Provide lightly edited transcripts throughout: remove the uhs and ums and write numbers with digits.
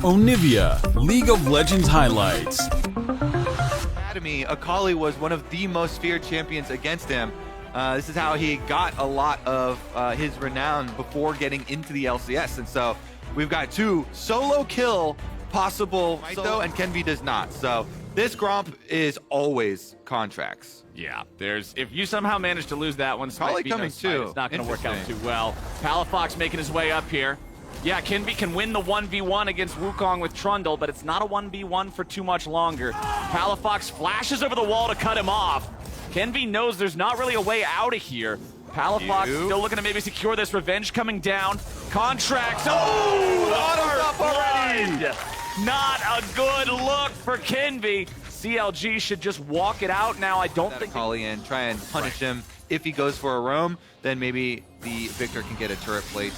Onivia, League of Legends highlights. Academy, Akali was one of the most feared champions against him. This is how he got a lot of his renown before getting into the LCS. And so we've got two solo kill possible, right, though, and Kenvi does not. So this Gromp is always contracts. Yeah, if you somehow manage to lose that one, probably coming too. It's not going to work out too well. Palafox making his way up here. Yeah, Kenvi can win the 1v1 against Wukong with Trundle, but it's not a 1v1 for too much longer. Palafox flashes over the wall to cut him off. Kenvi knows there's not really a way out of here. Palafox still looking to maybe secure this. Revenge coming down. Contracts. Oh, auto already. Not a good look for Kenvi. CLG should just walk it out now. I don't think Akali and try and punish him. If he goes for a roam, then maybe the Victor can get a turret plate,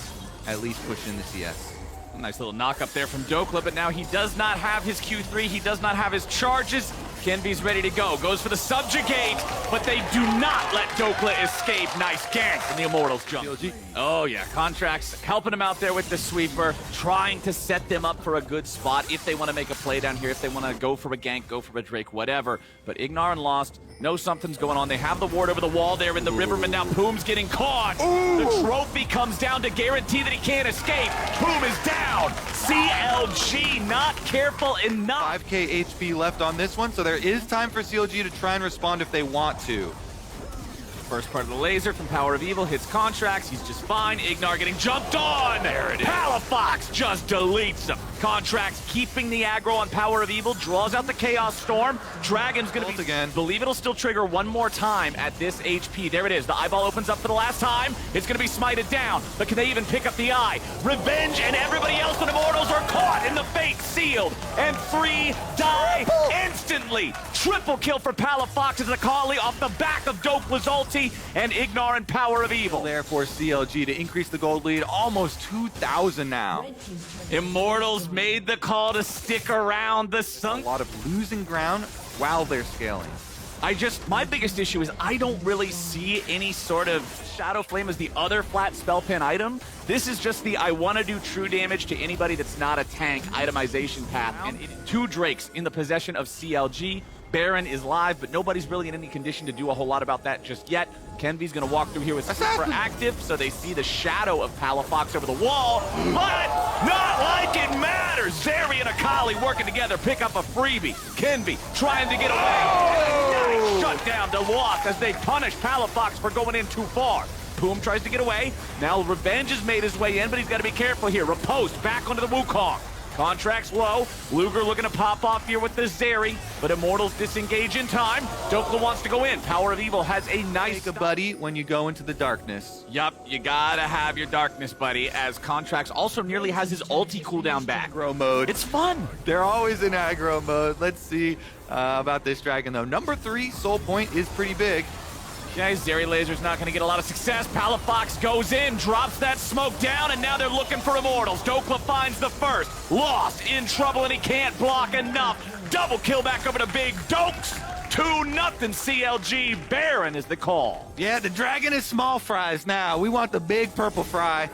at least push in the CS. A nice little knock up there from Dokla, but now he does not have his Q3. He does not have his charges. Kenvi's ready to go. Goes for the subjugate, but they do not let Dokla escape. Nice gank, and the Immortals jump. CLG. Oh yeah, Contracts helping him out there with the sweeper, trying to set them up for a good spot if they want to make a play down here, if they want to go for a gank, go for a Drake, whatever. But Ignar and Lost know something's going on. They have the ward over the wall there in the Riverman. Now Poom's getting caught. The trophy comes down to guarantee that he can't escape. Poom is down. CLG not careful enough. 5k HP left on this one, so there is time for CLG to try and respond if they want to. First part of the laser from Power of Evil hits Contracts. He's just fine. Ignar getting jumped on. There it is. Palafox just deletes him. Contracts keeping the aggro on Power of Evil. Draws out the Chaos Storm. Dragon's going to be... again. Believe it'll still trigger one more time at this HP. There it is. The eyeball opens up for the last time. It's going to be smited down. But can they even pick up the eye? Revenge and everybody else with Immortals are caught in the fate sealed. And 3 die instantly. Triple kill for Palafox as Akali off the back of Dokla's ulti. And Ignar and Power of Evil. There for CLG to increase the gold lead, almost 2,000 now. Immortals made the call to stick around. The Sunk. A lot of losing ground while they're scaling. My biggest issue is I don't really see any sort of Shadow Flame as the other flat spell pin item. This is just the I want to do true damage to anybody that's not a tank itemization path. And 2 Drakes in the possession of CLG. Baron is live, but nobody's really in any condition to do a whole lot about that just yet. Kenvi's going to walk through here with super active, so they see the shadow of Palafox over the wall, but not like it matters. Zeri and Akali working together, pick up a freebie. Kenvi trying to get away. Nice shut down to Lost as they punish Palafox for going in too far. Poom tries to get away. Now Revenge has made his way in, but he's got to be careful here. Riposte back onto the Wukong. Contracts low. Luger looking to pop off here with the Zeri, but Immortals disengage in time. Dokla wants to go in. Power of Evil has a nice... Take a buddy when you go into the darkness. Yup, you gotta have your darkness buddy, as Contracts also nearly has his ulti cooldown back. Aggro mode. It's fun. They're always in aggro mode. Let's see about this dragon, though. Number 3, Soul Point, is pretty big. Okay, Zeri Laser's not going to get a lot of success. Palafox goes in, drops that smoke down, and now they're looking for Immortals. Dokla finds the first. Lost in trouble, and he can't block enough. Double kill back over to Big Dokes. 2-0 CLG. Baron is the call. Yeah, the dragon is small fries now. We want the big purple fry.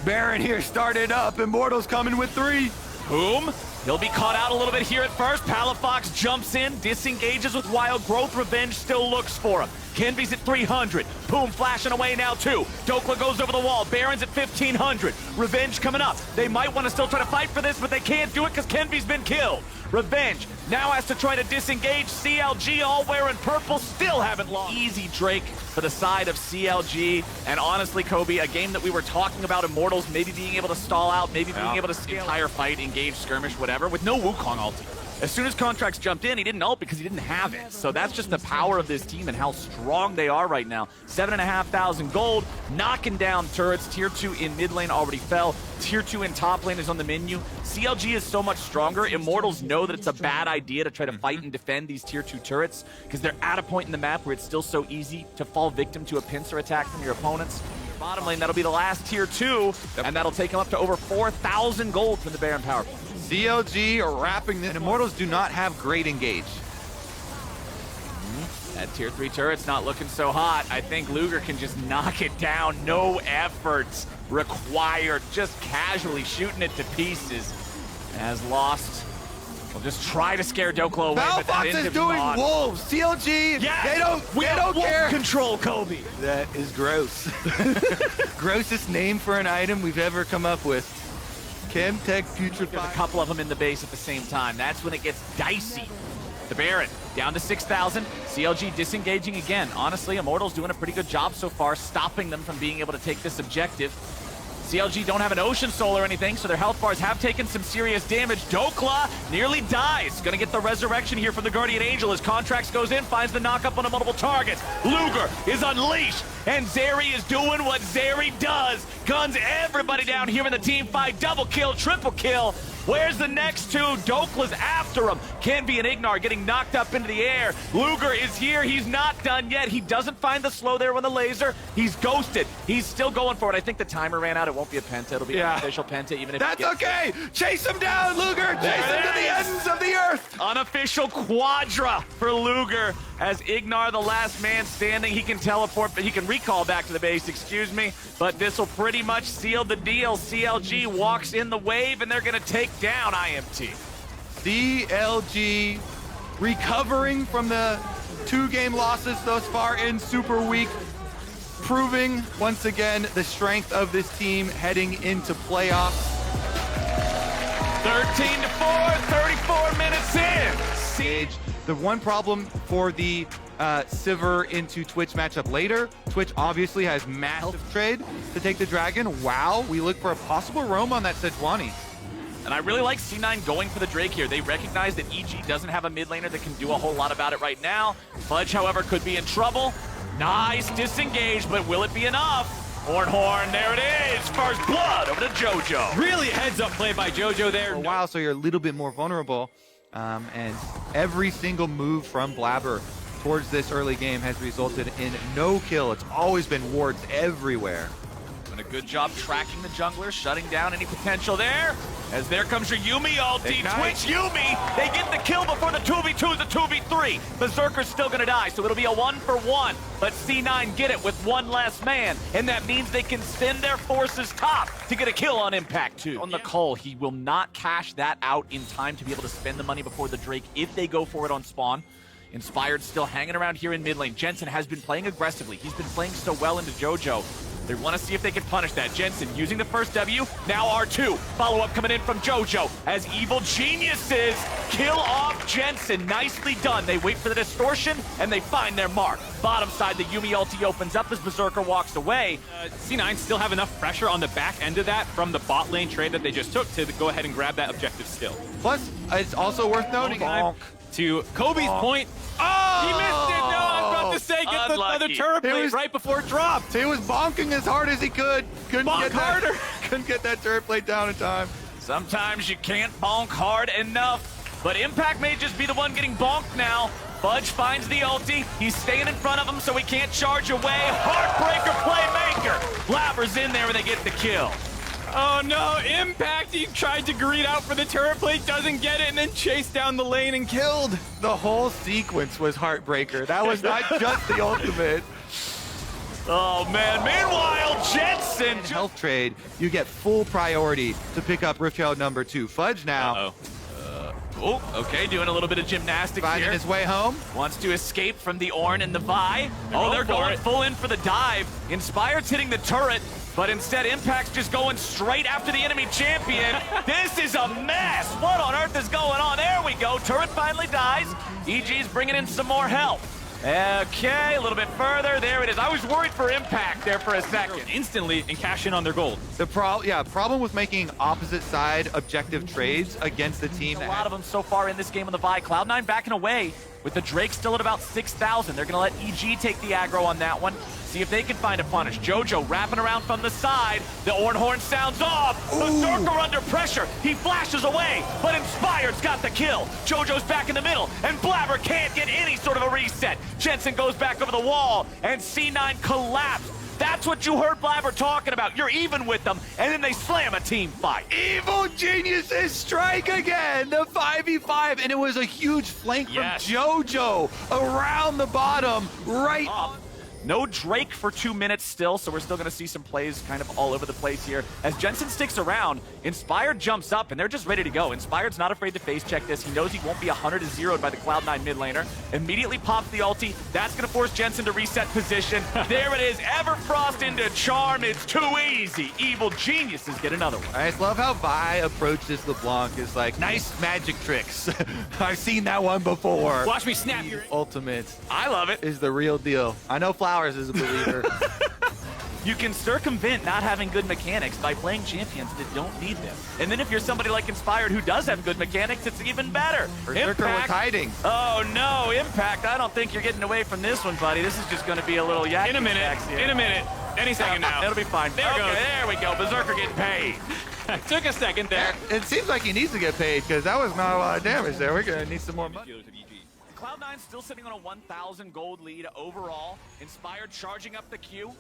Baron here started up. Immortals coming with 3. Boom. He'll be caught out a little bit here at first. Palafox jumps in, disengages with Wild Growth. Revenge still looks for him. Kenvi's at 300. Boom flashing away now too. Dokla goes over the wall. Baron's at 1,500. Revenge coming up. They might want to still try to fight for this, but they can't do it because Kenvi's been killed. Revenge now has to try to disengage. CLG all wearing purple, still haven't lost. Easy Drake for the side of CLG. And honestly, Kobe, a game that we were talking about Immortals maybe being able to stall out, maybe being able to scale entire fight, engage, skirmish, whatever, with no Wukong ulti. As soon as Contracts jumped in, he didn't ult because he didn't have it. So that's just the power of this team and how strong they are right now. 7,500 gold, knocking down turrets. Tier 2 in mid lane already fell. Tier 2 in top lane is on the menu. CLG is so much stronger. Immortals know that it's a bad idea to try to fight and defend these Tier 2 turrets because they're at a point in the map where it's still so easy to fall victim to a pincer attack from your opponents. Bottom lane, that'll be the last Tier 2, and that'll take him up to over 4,000 gold from the Baron power. CLG are wrapping this. Immortals do not have great engage. That Tier 3 turret's not looking so hot. I think Luger can just knock it down. No efforts required. Just casually shooting it to pieces. As Lost will just try to scare Dokla away, but that Palafox is into doing mod. wolves. CLG, Yes! they don't care. Control, Kobe. That is gross. Grossest name for an item we've ever come up with. Chemtech There's Putrefy. a couple of them in the base at the same time. That's when it gets dicey. The Baron down to 6,000. CLG disengaging again. Honestly, Immortal's doing a pretty good job so far, stopping them from being able to take this objective. CLG don't have an Ocean Soul or anything, so their health bars have taken some serious damage. Dokla nearly dies. Gonna get the resurrection here from the Guardian Angel as Contracts goes in, finds the knockup on a multiple targets. Luger is unleashed, and Zeri is doing what Zeri does. Guns everybody down here in the team fight. Double kill, triple kill. Where's the next two? Dokla's after him. Canby and Ignar getting knocked up into the air. Luger is here. He's not done yet. He doesn't find the slow there with the laser. He's ghosted. He's still going for it. I think the timer ran out. It won't be a penta. It'll be an official penta, even if That's okay. Chase him down, Luger. Chase him to the ends of the earth. Unofficial quadra for Luger as Ignar, the last man standing. He can teleport, but he can recall back to the base, excuse me. But this will pretty much seal the deal. CLG walks in the wave, and they're going to take down IMT. CLG recovering from the 2-game losses thus far in Super Week, proving once again the strength of this team heading into playoffs. 13-4, 34 minutes in. Sage. The one problem for the Sivir into Twitch matchup later, Twitch obviously has massive trade to take the Dragon. Wow, we look for a possible roam on that Sejuani. And I really like C9 going for the Drake here. They recognize that EG doesn't have a mid laner that can do a whole lot about it right now. Fudge, however, could be in trouble. Nice disengage, but will it be enough? Horn, there it is. First blood over to JoJo. Really heads-up play by JoJo there. For a while, so you're a little bit more vulnerable. And every single move from Blabber towards this early game has resulted in no kill. It's always been wards everywhere. Doing a good job tracking the jungler, shutting down any potential there. As there comes your Yuumi ulti. Ignite. Twitch Yuumi. They get the kill before the 2v2 is a 2v3. Berserker's still gonna die, so it'll be a 1-for-1. But C9 get it with one less man, and that means they can send their forces top to get a kill on Impact 2. On the call, he will not cash that out in time to be able to spend the money before the Drake if they go for it on spawn. Inspired still hanging around here in mid lane. Jensen has been playing aggressively. He's been playing so well into JoJo. They want to see if they can punish that. Jensen using the first W, now R2. Follow-up coming in from JoJo as Evil Geniuses kill off Jensen. Nicely done. They wait for the distortion, and they find their mark. Bottom side, the Yuumi ulti opens up as Berserker walks away. C9 still have enough pressure on the back end of that from the bot lane trade that they just took to go ahead and grab that objective still. Plus, it's also worth noting. To Kobe's point, he missed it! No, I was about to say, get the other turret plate right before it dropped. He was bonking as hard as he could. Couldn't Bonk get harder. Couldn't get that turret plate down in time. Sometimes you can't bonk hard enough, but Impact may just be the one getting bonked now. Fudge finds the ulti. He's staying in front of him so he can't charge away. Heartbreaker playmaker. Blabber's in there and they get the kill. Oh no, Impact, he tried to greed out for the turret plate, doesn't get it, and then chased down the lane and killed. The whole sequence was Heartbreaker. That was not just the ultimate. Oh man, meanwhile, Jensen. Health trade, you get full priority to pick up Riftchild number 2. Fudge now. Oh, okay, doing a little bit of gymnastics finding here. his way home. Wants to escape from the Ornn and the Vi. Oh, they're going full in for the dive. Inspired's hitting the turret, but instead Impact's just going straight after the enemy champion. This is a mess. What on earth is going on? There we go. Turret finally dies. EG's bringing in some more help. Okay, a little bit further. There it is. I was worried for Impact there for a second. Instantly and cash in on their gold. The problem with making opposite side objective trades against the team. A lot of them so far in this game on the Vi. Cloud9 backing away with the Drake still at about 6,000. They're going to let EG take the aggro on that one. See if they can find a punish. JoJo wrapping around from the side. The Ornn horn sounds off. Berserker under pressure. He flashes away, but Inspired's got the kill. JoJo's back in the middle, and Blabber can't get any sort of a reset. Jensen goes back over the wall, and C9 collapsed. That's what you heard Blabber talking about. You're even with them, and then they slam a team fight. Evil Geniuses strike again, the 5v5, and it was a huge flank from JoJo around the bottom, right. No Drake for 2 minutes still, so we're still going to see some plays kind of all over the place here. As Jensen sticks around, Inspired jumps up, and they're just ready to go. Inspired's not afraid to face check this. He knows he won't be 100-0'd by the Cloud9 mid laner. Immediately pops the ulti. That's going to force Jensen to reset position. There it is. Everfrost into Charm. It's too easy. Evil Geniuses get another one. I just love how Vi approaches LeBlanc is like, nice magic tricks. I've seen that one before. Watch me snap your Ultimate I love it. is the real deal. I know Flowers is a believer. You can circumvent not having good mechanics by playing champions that don't need them. And then if you're somebody like Inspired who does have good mechanics, it's even better. Berserker with hiding. Oh no, Impact. I don't think you're getting away from this one, buddy. This is just going to be a little yak. in a minute. In a minute. Any second now. It'll be fine. There it goes. There we go. Berserker getting paid. Took a second there. It seems like he needs to get paid because that was not a lot of damage there. We're going to need some more money. Cloud9 still sitting on a 1,000 gold lead overall. Inspired charging up the queue.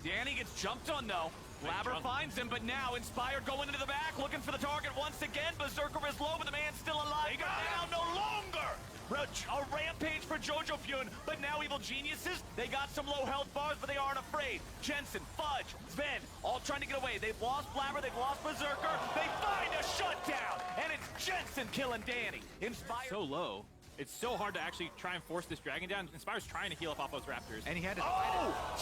Danny gets jumped on though. Blabber finds him, but now Inspired going into the back, looking for the target once again. Berserker is low, but the man's still alive. Now no longer. A rampage for Jojo Fyun, but now Evil Geniuses, they got some low health bars, but they aren't afraid. Jensen, Fudge, Sven, all trying to get away. They've lost Blabber, they've lost Berserker. They find a shutdown, and it's Jensen killing Danny. Inspired. So low. It's so hard to actually try and force this dragon down. Inspire's trying to heal off those raptors. And he had to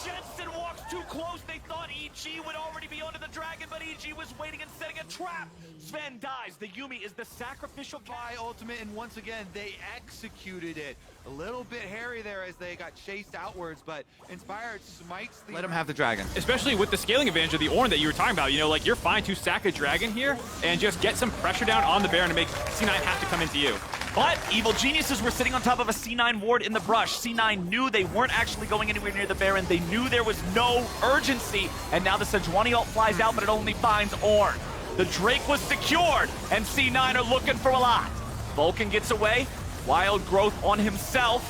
Jensen walks too close. They thought EG would already be onto the dragon, but EG was waiting and setting a trap. Sven dies. The Yumi is the sacrificial Vi ultimate, and once again, they executed it. A little bit hairy there as they got chased outwards, but Inspired smites the... Let him have the dragon. Especially with the scaling advantage of the Ornn that you were talking about. You know, like, you're fine to sack a dragon here and just get some pressure down on the Baron to make C9 have to come into you. But Evil Geniuses were sitting on top of a C9 ward in the brush. C9 knew they weren't actually going anywhere near the Baron. They knew there was no urgency. And now the Sejuani ult flies out, but it only finds Ornn. The Drake was secured, and C9 are looking for a lot. Vulcan gets away. Wild Growth on himself.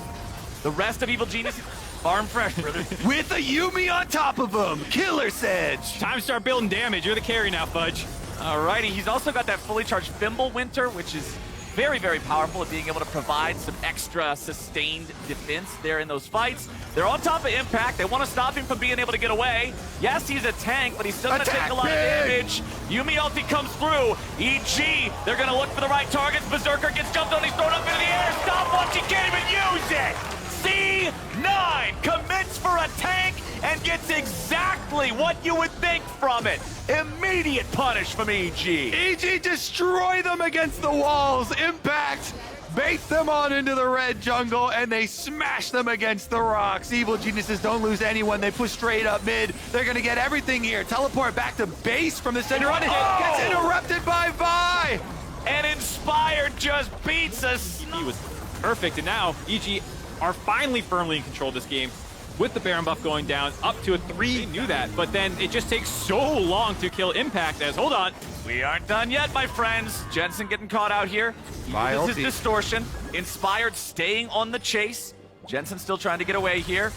The rest of Evil Geniuses, farm fresh, brother. With a Yumi on top of him. Killer's Edge. Time to start building damage. You're the carry now, Fudge. Alrighty, he's also got that fully charged Thimble Winter, which is very, very powerful at being able to provide some extra sustained defense there in those fights. They're on top of Impact. They want to stop him from being able to get away. Yes, he's a tank, but he's still going to take a lot of damage. Yumi ulti comes through. EG, they're going to look for the right targets. Berserker gets jumped on. He's thrown up into the air. Stopwatch, he can't even use it. C9 commits for a tank and gets exactly what you would think from it. Immediate punish from EG. EG destroy them against the walls. Impact bait them on into the red jungle, and they smash them against the rocks. Evil Geniuses don't lose anyone. They push straight up mid. They're going to get everything here. Teleport back to base from the center. Gets interrupted by Vi. And Inspired just beats us. He was perfect, and now EG are finally firmly in control of this game. With the Baron buff going down up to a 3, they knew that, but then it just takes so long to kill Impact as, hold on. We aren't done yet, my friends. Jensen getting caught out here. This is distortion. Inspired staying on the chase. Jensen still trying to get away here.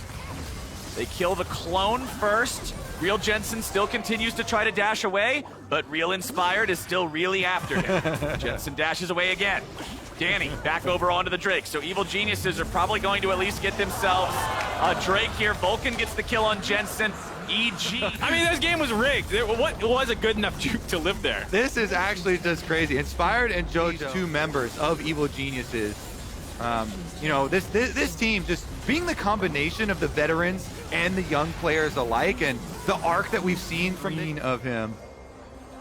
They kill the clone first. Real Jensen still continues to try to dash away, but Real Inspired is still really after him. Jensen dashes away again. Danny back over onto the Drake. So Evil Geniuses are probably going to at least get themselves a Drake here. Vulcan gets the kill on Jensen. EG. I mean, this game was rigged. What was a good enough juke to live there? This is actually just crazy. Inspired and Jojo, 2 members of Evil Geniuses. You know, this team just being the combination of the veterans and the young players alike, and the arc that we've seen from of him.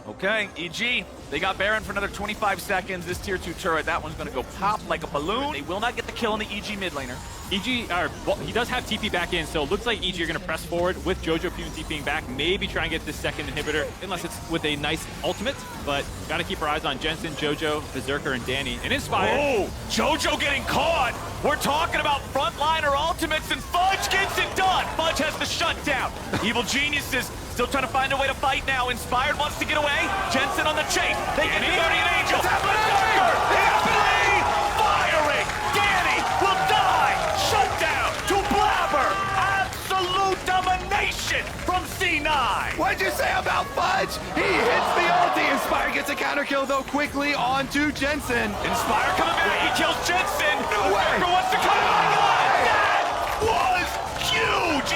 Okay, EG, they got Baron for another 25 seconds. This tier 2 turret, that one's going to go pop like a balloon. They will not get the kill on the EG mid laner. EG, well, he does have TP back in, so it looks like EG are going to press forward with Jojo Fyun TPing back, maybe try and get this second inhibitor, unless it's with a nice ultimate, but got to keep our eyes on Jensen, Jojo, Berserker, and Danny, and Inspired. Oh, Jojo getting caught! We're talking about frontliner ultimates, and Fudge gets it done! Fudge has the shutdown. Evil Geniuses still trying to find a way to fight now. Inspired wants to get away. Jensen on the chase. They get the Guardian Angel. Berserker happily firing. Danny will die. Shutdown to Blabber. Absolute domination from C9. What'd you say about Fudge? He hits the ulti. Inspire gets a counter kill though quickly onto Jensen. Inspire coming back. He kills Jensen. No way. Berserker wants to come. Oh my God. That was huge.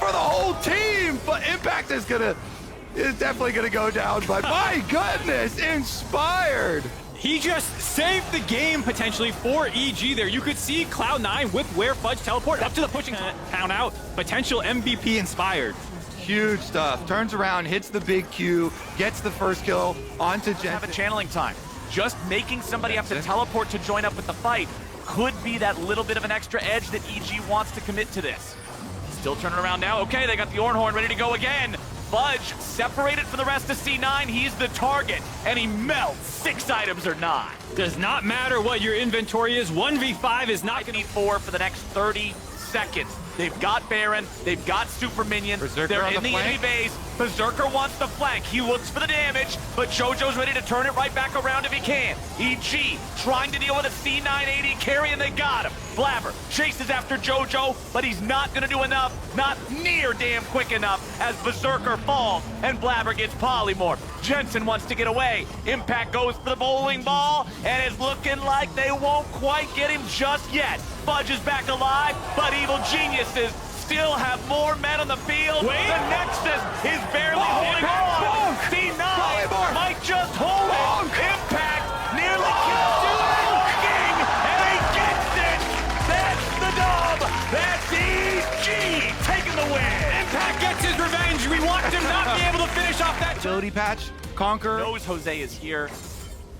for the whole team, but Impact is definitely gonna go down, but my goodness, Inspired! He just saved the game potentially for EG there. You could see Cloud9 with where Fudge teleport up to the pushing town out. Potential MVP Inspired. Huge stuff. Turns around, hits the big Q, gets the first kill onto Jensen. Have a channeling time. Just making somebody have to teleport to join up with the fight could be that little bit of an extra edge that EG wants to commit to this. Still turning around now. Okay, they got the Ornhorn ready to go again. Fudge separated from the rest of C9. He's the target, and he melts 6 items or 9. Does not matter what your inventory is. 1v5 is not Gonna need 4 for the next 30 seconds. They've got Baron, they've got Super Minion, Berserker they're on in the the enemy flank. base. Berserker wants the flank, he looks for the damage, but JoJo's ready to turn it right back around if he can. EG trying to deal with a C980 carry, and they got him. Blabber chases after JoJo, but he's not gonna do enough, not near damn quick enough, as Berserker falls, and Blabber gets polymorphed. Jensen wants to get away. Impact goes for the bowling ball, and it's looking like they won't quite get him just yet. Fudge is back alive, but Evil Geniuses still have more men on the field. The Nexus is barely holding on. C9 might just hold it. Impact nearly kills King, and he gets it. That's the dub. That's EG taking the win. Impact gets his revenge. We watched him not be able to finish off that. Agility patch, Conquer. Knows Jose is here.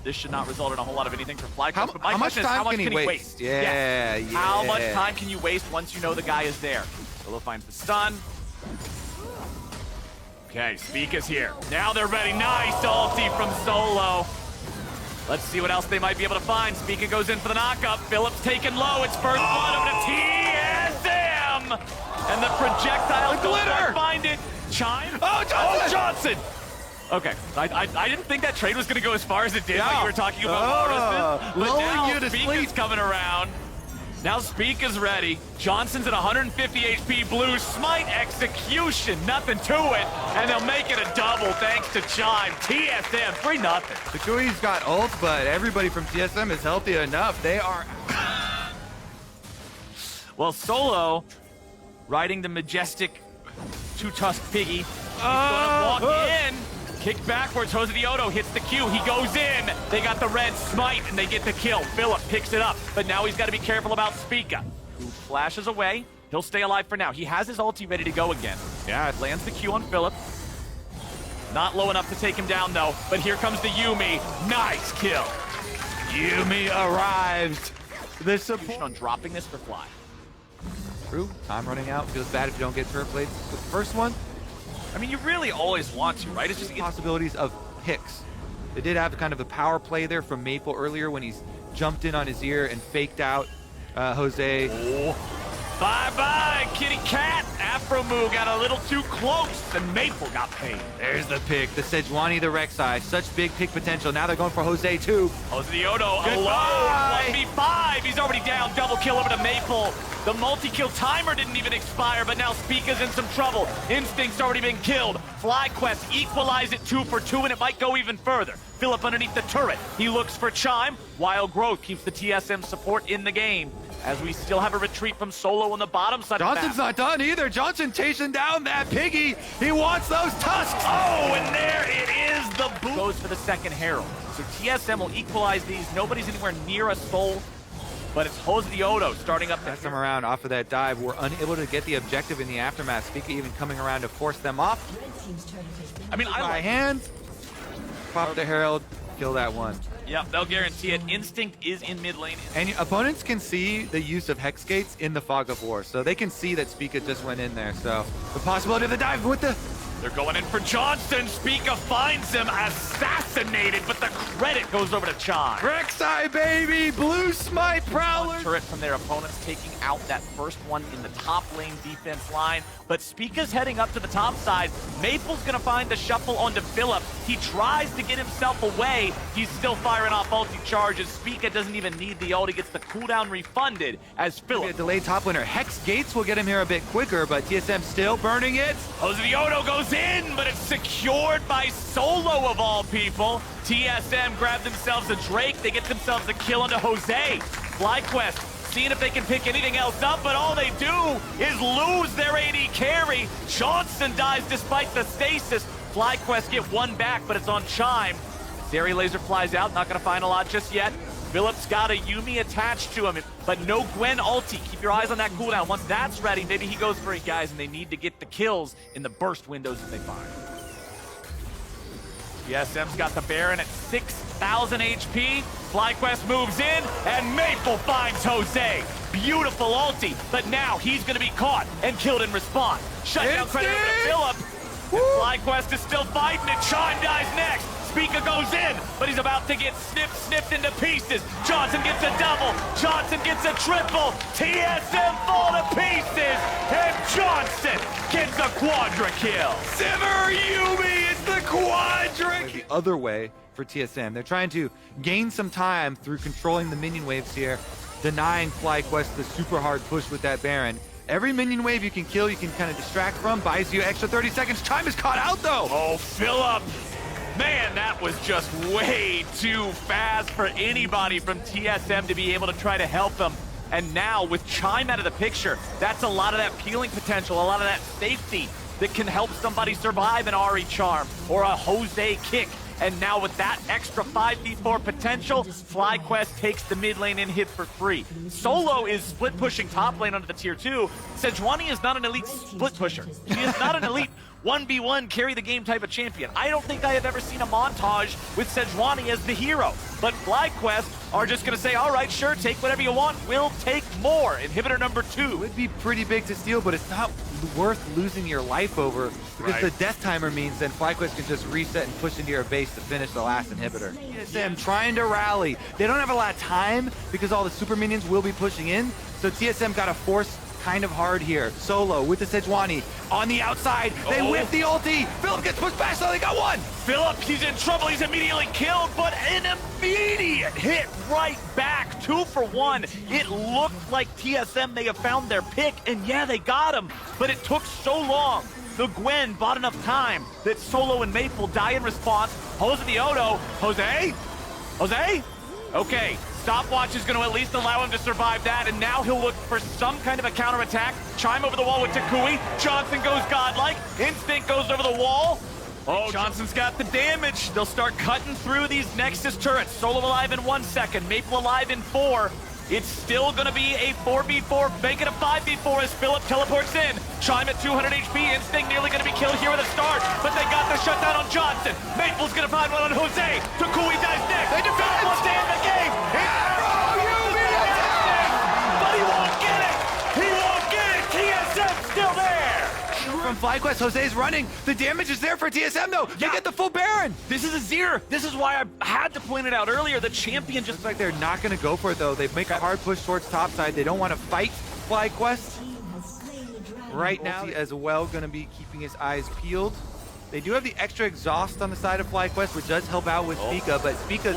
This should not result in a whole lot of anything for FlyQuest, How but my much question is, time how much can he waste? Yeah, Yes. How much yeah. time can you waste once you know the guy is there? Solo finds the stun. Okay, Speak is here. Now they're ready. Nice ulti from Solo. Let's see what else they might be able to find. Speaker goes in for the knockup. Phillips taken low. It's first blood over to TSM. And the projectile The glitter! find it. Chime. Oh, Johnson! Oh, Johnson! Okay, I didn't think that trade was going to go as far as it did, like you were talking about Morrison. But lulling now you to Speak sleep. is coming around. Now Speak is ready. Johnson's at 150 HP. Blue Smite execution, nothing to it. And they'll make it a double thanks to Chime. TSM, 3-0. Takui's got ult, but everybody from TSM is healthy enough. They are... Well, Solo, riding the majestic two-tusked piggy, he's gonna walk in. Kick backwards, Jose Diodo hits the Q, he goes in. They got the red smite, and they get the kill. Philip picks it up, but now he's got to be careful about Spica, who flashes away. He'll stay alive for now. He has his ulti ready to go again. Yeah, it lands the Q on Philip. Not low enough to take him down, though, but here comes the Yuumi. Nice kill. Yuumi arrived. The support... On dropping this for Fly. True, time running out. Feels bad if you don't get turret blades with the first one. I mean, you really always want to, right? It's just Possibilities of picks. They did have kind of a power play there from Maple earlier when he's jumped in on his ear and faked out Jose. Bye-bye, kitty cat. Afro Moo got a little too close, and Maple got paid. There's the pick, the Sejuani, the Rek'Sai. Such big pick potential. Now they're going for Jose too. Jose Diodo Goodbye. alone, 1v5. He's already down, double kill over to Maple. The multi-kill timer didn't even expire, but now Spica's in some trouble. Instinct's already been killed. FlyQuest equalize it 2 for 2, and it might go even further. Philip underneath the turret. He looks for Chime. Wild Growth keeps the TSM support in the game, as we still have a retreat from Solo on the bottom side Johnson's of the map. not done either. Johnson chasing down that piggy. He wants those tusks. Oh, and there it is, the boot. Goes for the second Herald. So TSM will equalize these. Nobody's anywhere near a soul, but it's Jose Diodo starting up the Pass them around off of that dive. We're unable to get the objective in the aftermath. Spica even coming around to force them off. I mean, I By like. hand. Pop the Herald. Kill that one. Yep, they'll guarantee it. Instinct is in mid lane. And opponents can see the use of Hex Gates in the Fog of War, so they can see that Spica just went in there. So the possibility of the dive with the... They're going in for Johnson. Spica finds him assassinated, but the credit goes over to Chan. Rek'Sai, baby! Blue Smite Prowler! Turret from their opponents, taking out that first one in the top lane defense line. But Spica's heading up to the top side. Maple's gonna find the shuffle onto Philip. He tries to get himself away. He's still firing off ulti charges. Spica doesn't even need the ult. He gets the cooldown refunded as A Philip. delayed top laner. Hex Gates will get him here a bit quicker, but TSM still burning it. Jose Diodo goes in, but it's secured by Solo of all people. TSM grab themselves a Drake. They get themselves a kill onto Jose. FlyQuest seeing if they can pick anything else up, but all they do is lose their AD carry. Zeri. Johnson dies despite the stasis. FlyQuest get one back, but it's on Chime. Zeri laser flies out, not gonna find a lot just yet. Phillip's got a Yuumi attached to him, but no Gwen ulti. Keep your eyes on that cooldown. Once that's ready, maybe he goes for it, guys, and they need to get the kills in the burst windows that they find. TSM's got the Baron at 6,000 HP. FlyQuest moves in, and Maple finds Jose. Beautiful ulti, but now he's gonna be caught and killed in response. Shutdown credit over to Phillip. FlyQuest is still fighting, and Chime dies next. Spica goes in, but he's about to get snipped into pieces. Johnson gets a double. Johnson gets a triple. TSM fall to pieces, and Johnson gets a quadra kill. Simmer Yuumi is the quadra kill. The other way for TSM. They're trying to gain some time through controlling the minion waves here, denying FlyQuest the super hard push with that Baron. Every minion wave you can kill, you can kind of distract from, buys you extra 30 seconds. Chime is caught out though. Oh, Phillip. Man, that was just way too fast for anybody from TSM to be able to try to help them. And now with Chime out of the picture, that's a lot of that peeling potential, a lot of that safety that can help somebody survive an Ahri charm or a Jose kick. And now with that extra 5v4 potential, FlyQuest takes the mid lane and hit for free. Solo is split pushing top lane under the tier 2. Sejuani is not an elite split pusher. He is not an elite 1v1 carry the game type of champion. I don't think I have ever seen a montage with Sejuani as the hero. But FlyQuest are just gonna say, all right, sure, take whatever you want, we'll take more. Inhibitor number 2. It would be pretty big to steal, but it's not worth losing your life over, because the death timer means then FlyQuest can just reset and push into your base to finish the last inhibitor. TSM trying to rally. They don't have a lot of time because all the super minions will be pushing in, so TSM got to force kind of hard here. Solo with the Sejuani on the outside. They whip the ulti. Phillip gets pushed back, so they got one. Phillip, he's in trouble. He's immediately killed, but an immediate hit right back. 2 for 1. It looked like TSM may have found their pick, and yeah, they got him, but it took so long. The Gwen bought enough time that Solo and Maple die in response. Jose the Odo. Jose? Jose? Okay. Stopwatch is going to at least allow him to survive that, and now he'll look for some kind of a counterattack. Chime over the wall with Takui. Johnson goes godlike. Instinct goes over the wall. Oh, Johnson's got the damage. They'll start cutting through these Nexus turrets. Solo alive in 1 second. Maple alive in 4. It's still going to be a 4v4, make it a 5v4 as Phillip teleports in. Chime at 200 HP, Instinct nearly going to be killed here with a start, but they got the shutdown on Johnson. Maple's going to find one on Jose. Takui dies next. They defend wants to end the game. But he won't get it. He won't get it. TSM's still there. From FlyQuest, Jose's running. The damage is there for TSM though. They get the full Baron. This is a Zir. This is why I had to point it out earlier. The champion just looks like they're not going to go for it though. They make a hard push towards topside. They don't want to fight FlyQuest. Right now as well, going to be keeping his eyes peeled. They do have the extra exhaust on the side of FlyQuest, which does help out with Spica, but Spica...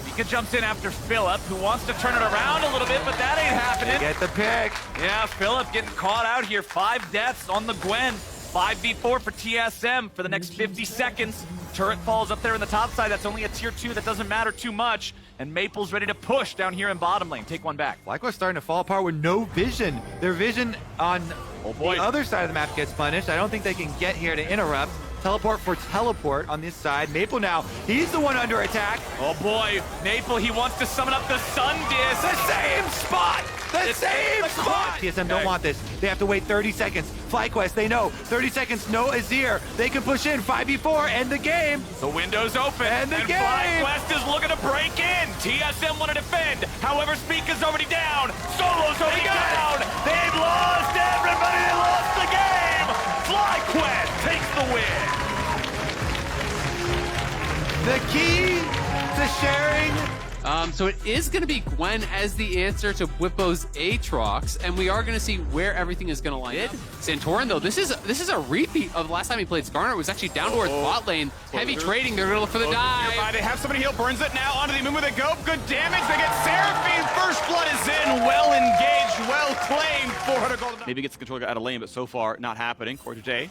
Spica jumps in after Phillip, who wants to turn it around a little bit, but that ain't happening. Get the pick. Yeah, Phillip getting caught out here. 5 deaths on the Gwen. 5v4 for TSM for the next 50 seconds. Turret falls up there in the top side. That's only a tier 2. That doesn't matter too much. And Maple's ready to push down here in bottom lane. Take one back. FlyQuest starting to fall apart with no vision. Their vision on the other side of the map gets punished. I don't think they can get here to interrupt. Teleport for teleport on this side. Maple now, he's the one under attack. Oh boy, Maple, he wants to summon up the Sun Disc. The same spot! The same spot! TSM don't want this. They have to wait 30 seconds. FlyQuest, they know. 30 seconds, no Azir. They can push in 5v4, end the game. The window's open. And the game! FlyQuest is looking to break in. TSM want to defend. However, Spica's already down. Solo's already down. They've lost everybody. They lost the game. FlyQuest takes the win. The key to sharing. So it is going to be Gwen as the answer to Whippo's Aatrox, and we are going to see where everything is going to line up. Santorin, though, this is a repeat of the last time he played Skarner. It was actually down towards bot lane. Heavy trading. They're going to look for the dive. They have somebody heal. Burns it now onto the Amumu. They go. Good damage. They get Seraphine. First blood is in. Well engaged. Well claimed. 400 gold. Maybe gets the controller out of lane, but so far not happening. Quarter J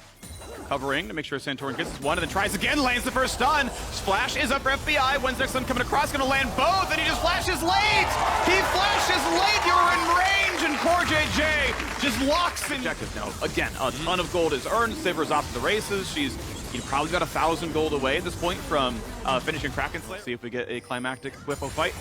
covering to make sure Santorin gets one and then tries again, lands the first stun. Splash is up for FBI. When's next one coming across? Gonna land both, and he just flashes late! He flashes late! You're in range, and CoreJJ just locks in. Objective now. Again, a ton of gold is earned. Siver's off to the races. She's probably got 1,000 gold away at this point from finishing Kraken Slayer. See if we get a climactic Whippo fight.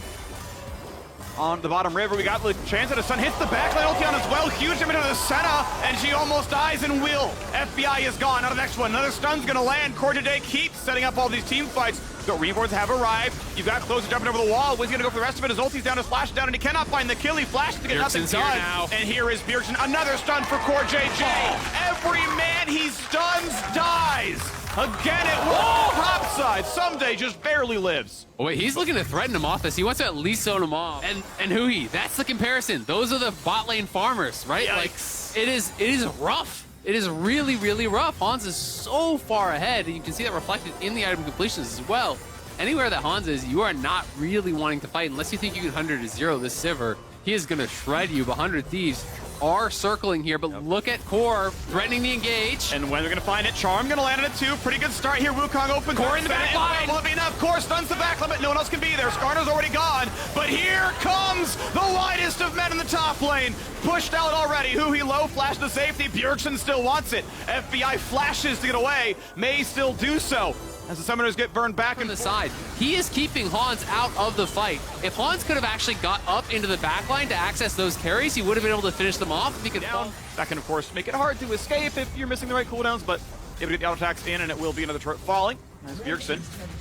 On the bottom river, we got the chance that a Sun hits the backline ulti on as well. Huge damage to the Senna, and she almost dies and will. FBI is gone. Now the next one. Another stun's gonna land. CoreJJ keeps setting up all these team fights. So reboards have arrived. You've got Closer jumping over the wall. Where's he gonna go for the rest of it? His ulti's down, his flash down, and he cannot find the kill. He flashes to get nothing done. And here is Bjergsen. Another stun for CoreJJ. Every man he stuns dies. Again, it will topside. Someday just barely lives. Oh, wait, he's looking to threaten him off this. He wants to at least zone him off. And Hui, that's the comparison. Those are the bot lane farmers, right? Yikes. Like, it is rough. It is really, really rough. Hans is so far ahead, and you can see that reflected in the item completions as well. Anywhere that Hans is, you are not really wanting to fight unless you think you can 100 to 0 this Sivir. He is going to shred you. 100 Thieves are circling here, but look at Core threatening the engage. And when they're gonna find it, Charm gonna land on it too. Pretty good start here. Wukong opens. Core in the back line. Will it be enough? Core stuns the back limit. No one else can be there. Skarner's already gone. But here comes the widest of men in the top lane. Pushed out already. Hui low flash to safety. Bjergsen still wants it. FBI flashes to get away. May still do so as the summoners get burned back from the side. He is keeping Hans out of the fight. If Hans could have actually got up into the backline to access those carries, he would have been able to finish them off if he could down. That can, of course, make it hard to escape if you're missing the right cooldowns, but able to get the auto attacks in, and it will be another turret falling. As Bjergsen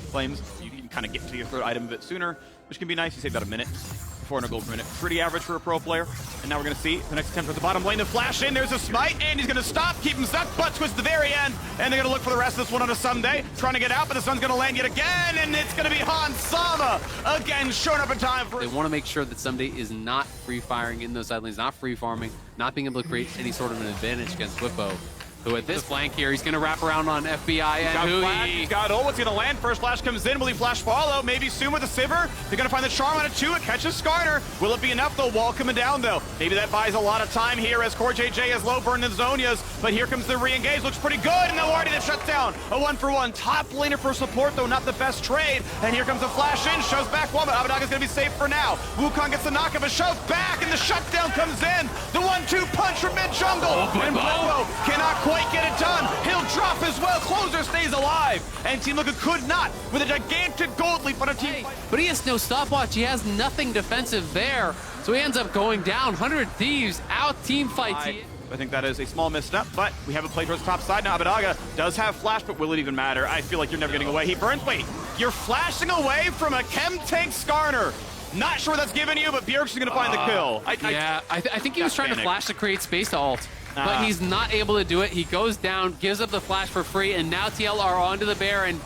claims you can kind of get to your third item a bit sooner, which can be nice. You save about a minute. 400 gold per minute. Pretty average for a pro player. And now we're going to see the next attempt at the bottom lane to flash in. There's a smite, and he's going to stop, keep him stuck, butt twist at the very end. And they're going to look for the rest of this one on a Sunday. Trying to get out, but the sun's going to land yet again, and it's going to be Hans Sama again, showing up in time for. They want to make sure that Someday is not free firing in those side lanes, not free farming, not being able to create any sort of an advantage against Whippo. Who at this flank here, he's going to wrap around on FBI and Hui. He's got ult, it's going to land. First flash comes in. Will he flash follow? Maybe soon with the Sivir. They're going to find the Charm on it too. It catches Skarner. Will it be enough though? Wall coming down though. Maybe that buys a lot of time here as CoreJJ has low burn in Zonia's. But here comes the re-engage. Looks pretty good. And now already they've shut down. A 1-for-1. Top laner for support though. Not the best trade. And here comes a flash in. Shows back one, but Abadaga is going to be safe for now. Wukong gets the knock of a shove back, and the shutdown comes in. The 1-2 punch from mid-jungle. And Bobo cannot quite get it done. He'll drop as well. Closer stays alive. And Team Liquid could not with a gigantic gold leap on a team fight. But he has no stopwatch. He has nothing defensive there. So he ends up going down. 100 Thieves out team fights. I think that is a small misstep, but we haven't played towards the top side now. Abadaga does have flash, but will it even matter? I feel like you're never getting away. He burns. Wait, you're flashing away from a chem tank Skarner. Not sure what that's giving you, but Bjergsen's going to find the kill. I think he was trying to flash to create space to ult. But he's not able to do it. He goes down, gives up the flash for free, and now TL are onto the bear, and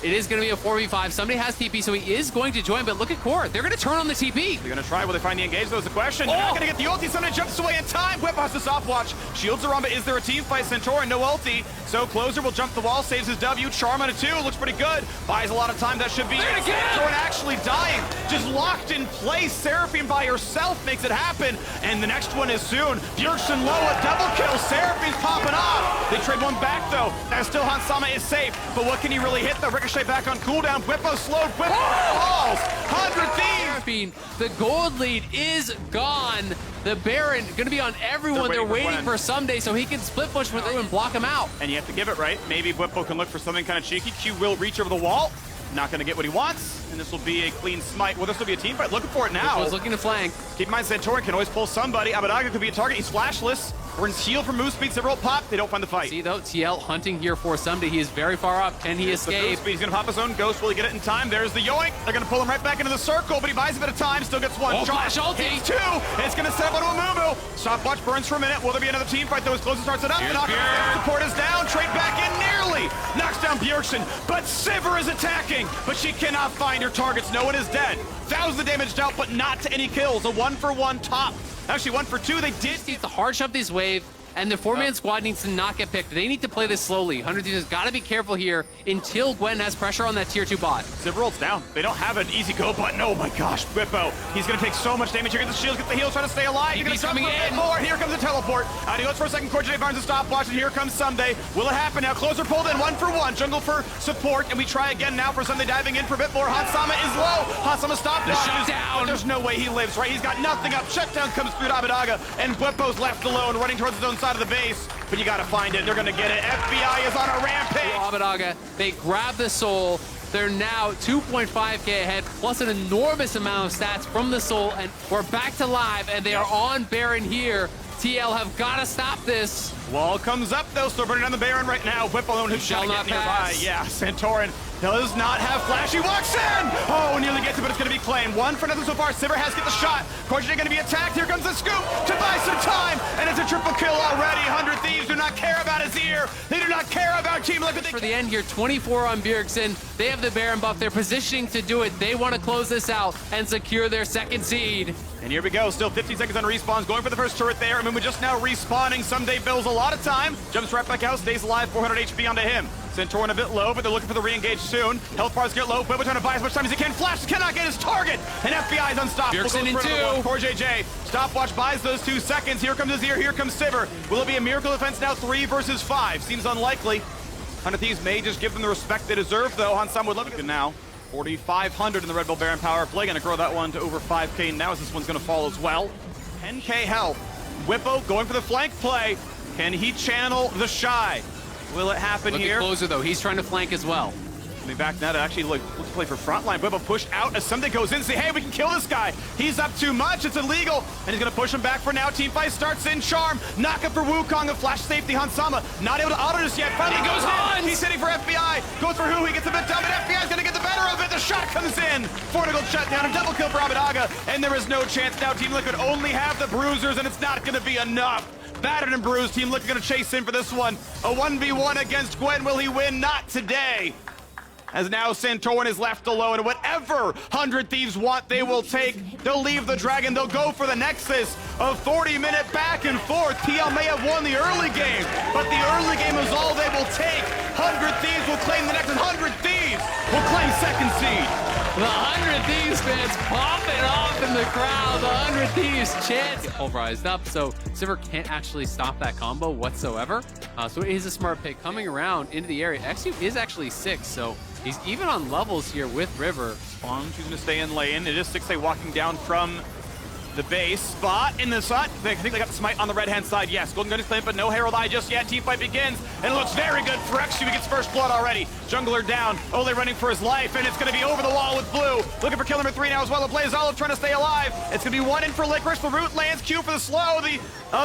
it is going to be a 4v5. Somebody has TP, so he is going to join, but look at Core. They're going to turn on the TP. They're going to try. Will they find the engage? That was the question. They're not going to get the ulti. Somebody jumps away in time. Whip has the stopwatch. Shields are on, but is there a team fight? Centaur, no ulti. So Closer will jump the wall, saves his W. Charm on it too. Looks pretty good. Buys a lot of time. That should be it. Centaur actually dying. Just locked in place. Seraphine by herself makes it happen. And the next one is soon. Bjergsen low, a double kill. Seraphine's popping off. They trade one back though. Now still Hans Sama is safe. But what can he really hit? The ricochet back on cooldown. Whippo slowed. Whippo falls. 100 Thieves. The gold lead is gone. The Baron going to be on everyone. They're waiting for Someday so he can split push with him and block him out. And you have to give it right. Maybe Whippo can look for something kind of cheeky. Q will reach over the wall. Not going to get what he wants. And this will be a clean smite. Well, this will be a team fight. Looking for it now. Whippo's looking to flank. Keep in mind, Centaur can always pull somebody. Abadaga could be a target. He's flashless. Burns heal from move speed. Several pop. They don't find the fight. See, though, TL hunting here for Someday. He is very far up. Can he escape? He's going to pop his own ghost. Will he get it in time? There's the yoink. They're going to pull him right back into the circle, but he buys a bit of time. Still gets one. Flash ulti. Hits two. It's going to set up onto a Mumu. Stopwatch burns for a minute. Will there be another team fight, though? As Closer starts it up. Support is down. Trade back in nearly. Knocks down Bjergsen, but Sivir is attacking. But she cannot find her targets. No one is dead. Thousands of damage dealt, but not to any kills. A 1-for-1 top. Actually, 1-for-2. They did. He's the hard shove this wave. and the 4-man squad needs to not get picked. They need to play this slowly. 100 Thieves has got to be careful here until Gwen has pressure on that tier 2 bot. Sivir rolls down. They don't have an easy go button. Oh my gosh, Whippo. He's going to take so much damage here. Get the shields, get the heals, trying to stay alive. He's going to coming in. more. Here comes the teleport. He goes for a second. Corjay finds a stopwatch, and here comes Someday. Will it happen now? Closer pulled in, 1 for 1. Jungle for support, and we try again now for Someday diving in for a bit more. Hansama is low. Hansama stopwatch. Shutdown. There's no way he lives, right? He's got nothing up. Shutdown comes through Abadaga, and Whippo's left alone, running towards his own side of the base. But you got to find it. They're going to get it. FBI is on a rampage. Abadaga, they grab the soul. They're now 2.5k ahead, plus an enormous amount of stats from the soul, and we're back to live, and they are on Baron here. TL have got to stop this. Wall comes up, though, still burning down the Baron right now. Whip alone who's Shall trying to not get nearby. pass. Yeah, Santorin does not have flash. He walks in! Oh, nearly gets it, but it's going to be claimed. 1 for nothing so far. Sivir has to get the shot. Corjay going to be attacked. Here comes the scoop to buy some time, and it's a triple kill already. 100 Thieves do not care about his ear. They do not care about Team Liquid. For the end here, 24 on Bjergsen. They have the Baron buff. They're positioning to do it. They want to close this out and secure their 2nd seed. And here we go, still 15 seconds on respawns, going for the first turret there. I mean, we're just now respawning. Someday builds a lot of time, jumps right back out, stays alive, 400 HP onto him. Santorin a bit low, but they're looking for the re-engage soon. Health bars get low, Bubba trying to buy as much time as he can. Flash cannot get his target, and FBI is unstoppable. Bjergsen in 2. CoreJJ, stopwatch buys those 2 seconds. Here comes his ear, here comes Sivir. Will it be a miracle defense now, 3 versus 5? Seems unlikely. 100 Thieves may just give them the respect they deserve, though. Hansam would love it now. 4,500 in the Red Bull Baron power. Play gonna grow that one to over 5k now as this one's gonna fall as well. 10k health. Whippo going for the flank play. Can he channel the Shy? Will it happen here? Closer though, he's trying to flank as well. Coming back now to actually look to play for frontline. Whippo push out as something goes in. Say, hey, we can kill this guy. He's up too much. It's illegal. And he's going to push him back for now. Team fight starts in. Charm. Knock up for Wukong. A flash safety. Hansama not able to auto this yet. Finally goes in. He's hitting for FBI. Goes for who? He gets a bit dumb, but FBI's going to get the better of it. The shot comes in. Fortigal shutdown. A double kill for Abadaga. And there is no chance now. Team Liquid only have the bruisers, and it's not going to be enough. Battered and bruised. Team Liquid going to chase in for this one. A 1v1 against Gwen. Will he win? Not today. As now Santorin is left alone, and whatever 100 Thieves want, they will take. They'll leave the Dragon. They'll go for the Nexus. A 40-minute back and forth. TL may have won the early game, but the early game is all they will take. 100 Thieves will claim the Nexus. 100 Thieves will claim 2nd seed. The 100 Thieves fans popping off in the crowd. The 100 Thieves chant pulverized up, so Sivir can't actually stop that combo whatsoever. So it is a smart pick coming around into the area. XU is actually 6, so he's even on levels here with River. Spawn choosing to stay in lane. It is 6A walking down from the base. Spot in the sun. I think they got the smite on the red-hand side. Yes, Golden Gun is claimed, but no Herald Eye just yet. Team fight begins, and it looks very good for XU. He gets first blood already. Jungler down. Ole running for his life, and it's going to be over the wall with Blue. Looking for kill number 3 now as well. The Blaze Olive trying to stay alive. It's going to be 1 in for Licorice. The root lands. Q for the slow. The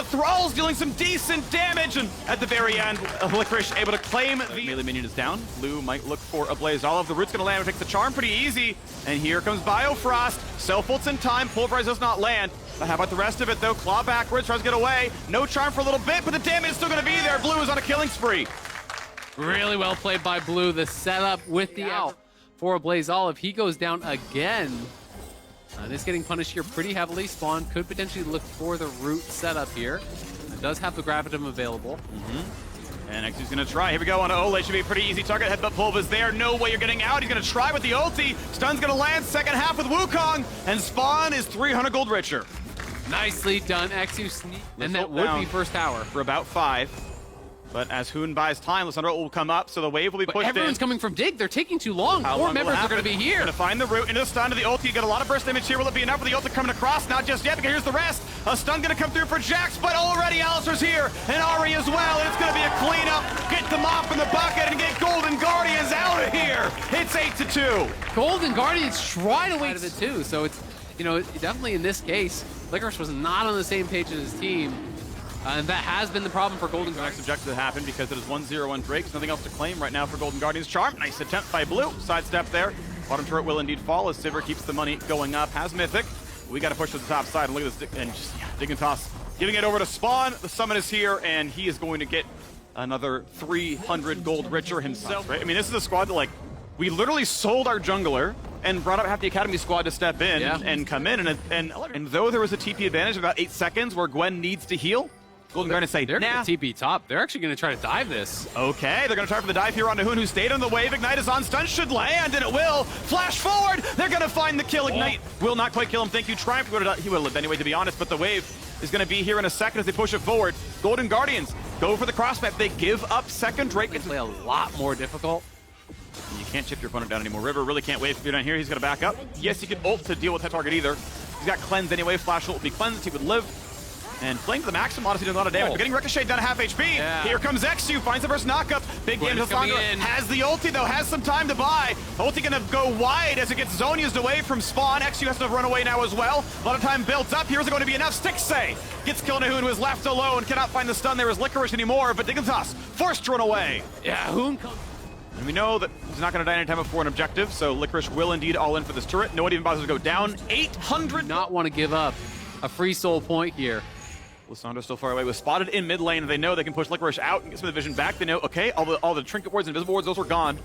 Thrall's dealing some decent damage, and at the very end, Licorice able to claim the melee minion is down. Blue might look for a Blaze Olive. The root's going to land. It takes the charm pretty easy, and here comes Biofrost. Self-ults in time. Pulverize does not land. But how about the rest of it, though? Claw backwards, tries to get away. No charm for a little bit, but the damage is still going to be there. Blue is on a killing spree. Really well played by Blue. The setup with the out for a Blaze Olive. He goes down again. And is getting punished here pretty heavily. Spawn could potentially look for the root setup here. It does have the Gravitum available. And XU's going to try. Here we go on Ole. Should be a pretty easy target. Headbutt Pulve is there. No way you're getting out. He's going to try with the ulti. Stun's going to land. Second half with Wukong. And Spawn is 300 gold richer. Nicely done, XU sneak. And that would be first tower. For about 5. But as Hoon buys time, Lissandra will come up, so the wave will be pushed in. Everyone's coming from dig. They're taking too long. How 4 members are going to be here. Going to find the root into the stun to the ulti. You get a lot of burst damage here. Will it be enough for the ulti coming across? Not just yet, because here's the rest. A stun going to come through for Jax, but already Alistair's here, and Ari as well. And it's going to be a cleanup. Get the mop in the bucket and get Golden Guardians out of here. It's 8-2. Golden Guardians try to wait of it too. So it's, you know, definitely in this case, Licorice was not on the same page as his team. And that has been the problem for Golden Guardians. Next objective to happen because it is 1-0 on Drake. There's nothing else to claim right now for Golden Guardians. Charm, nice attempt by Blue. Sidestep there. Bottom turret will indeed fall as Sivir keeps the money going up. Has Mythic. We got to push to the top side and look at this. And just, dig and toss. Giving it over to Spawn. The summon is here, and he is going to get another 300 gold richer himself. Right? I mean, this is a squad that, like, we literally sold our jungler and brought up half the Academy squad to step in and come in. And though there was a TP advantage of about 8 seconds where Gwen needs to heal, Golden Guardians say, They're nah. going to TP top. They're actually going to try to dive this. Okay, they're going to try for the dive here on Nahun, who stayed on the wave. Ignite is on stun, should land, and it will. Flash forward, they're going to find the kill. Ignite will not quite kill him. Thank you, Triumph. He would have lived anyway, to be honest, but the wave is going to be here in a second as they push it forward. Golden Guardians go for the crossmap. They give up second. Drake gets Play a lot more difficult. You can't chip your opponent down anymore. River really can't wait for you down here. He's going to back up. Yes, he can ult to deal with that target either. He's got cleanse anyway. Flash ult will be cleansed. He would live. And playing to the maximum, honestly, does a lot of damage. But getting Ricochet down to half HP. Yeah. Here comes XU, finds the first knockup. Big Gwen damage. is coming Lissandra in. has the ulti, though, has some time to buy. Ulti gonna go wide as it gets Zonia's away from spawn. XU has to run away now as well. A lot of time built up. Here's going to be enough. Stixay gets killed. Nahun, who is left alone, cannot find the stun there as Licorice anymore, but Dignitas forced to run away. Yeah, Hoon comes. And we know that he's not going to die anytime before an objective, so Licorice will indeed all in for this turret. No one even bothers to go down. 800. Not want to give up a free soul point here. Lissandra's still far away. Was spotted in mid lane. They know they can push Licorice out and get some of the vision back. They know, okay, all the trinket wards and invisible wards, those were gone.